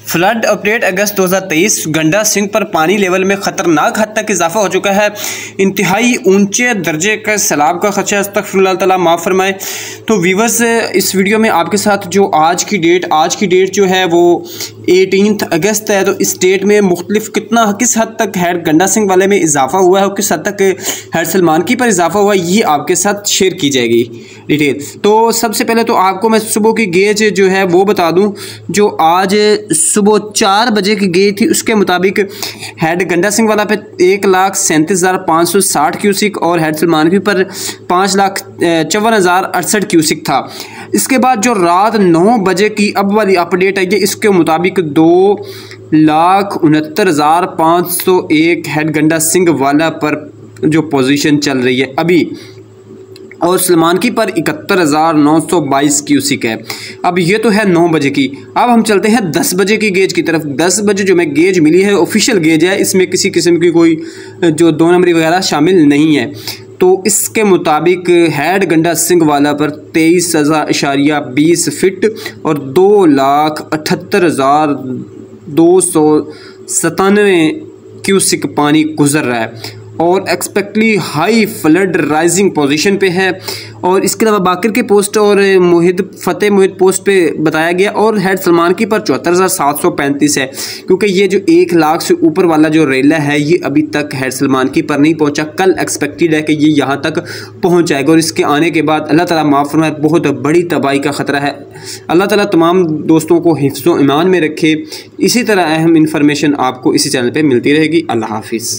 Flood update अगस्त 2023। गंडा सिंह पर पानी लेवल में खतरनाक हद तक इजाफा हो चुका है। इंतहाई ऊंचे दर्जे का सैलाब का खदशा, अस्तगफिरुल्लाह ताला माफ़ फरमाए। तो व्यूअर्स, इस वीडियो में आपके साथ जो आज की डेट जो है वो 18 अगस्त है। तो इस डेट में मुख्तलिफ किस हद तक हेड गंडा सिंह वाले में इजाफा हुआ है और किस हद तक हेड सलमानकी पर इजाफा हुआ है, ये आपके साथ शेयर की जाएगी डिटेल। तो सबसे पहले तो आपको मैं सुबह की गेज जो है वो बता दूं। जो आज सुबह 4 बजे की गेज थी उसके मुताबिक हेड गंडा सिंह वाला पे 1,37,560 क्यूसिक और हेड सलमानकी पर 5,54,068 क्यूसिक था। इसके बाद जो रात 9 बजे की अब वाली अपडेट है, इसके मुताबिक 2,69,501 हेड गंडा सिंह वाला पर जो पोजीशन चल रही है अभी, और सलमानकी पर 71,922 क्यूसिक है। अब ये तो है 9 बजे की। अब हम चलते हैं 10 बजे की गेज की तरफ। 10 बजे जो मैं गेज मिली है ऑफिशियल गेज है, इसमें किसी किस्म की कोई जो 2 नंबरी वगैरह शामिल नहीं है। तो इसके मुताबिक हेड गंडा सिंह वाला पर 23,20 फिट और 2,78,297 क्यूसिक पानी गुजर रहा है और एक्सपेक्टली हाई फ्लड राइजिंग पोजीशन पे है। और इसके अलावा बाकर के पोस्ट और फतेह मोहित पोस्ट पे बताया गया, और हेड सलमानकी पर 74,735 है, क्योंकि ये जो 1 लाख से ऊपर वाला जो रेला है ये अभी तक हेड सलमानकी पर नहीं पहुंचा। कल एक्सपेक्टेड है कि ये यहाँ तक पहुँच जाएगा और इसके आने के बाद अल्लाह ताला माफ़ फरमाए बहुत बड़ी तबाही का ख़तरा है। अल्लाह ताला तमाम दोस्तों को हिफ्ज़ व ईमान में रखे। इसी तरह अहम इन्फॉर्मेशन आपको इसी चैनल पर मिलती रहेगी। अल्लाह हाफिज़।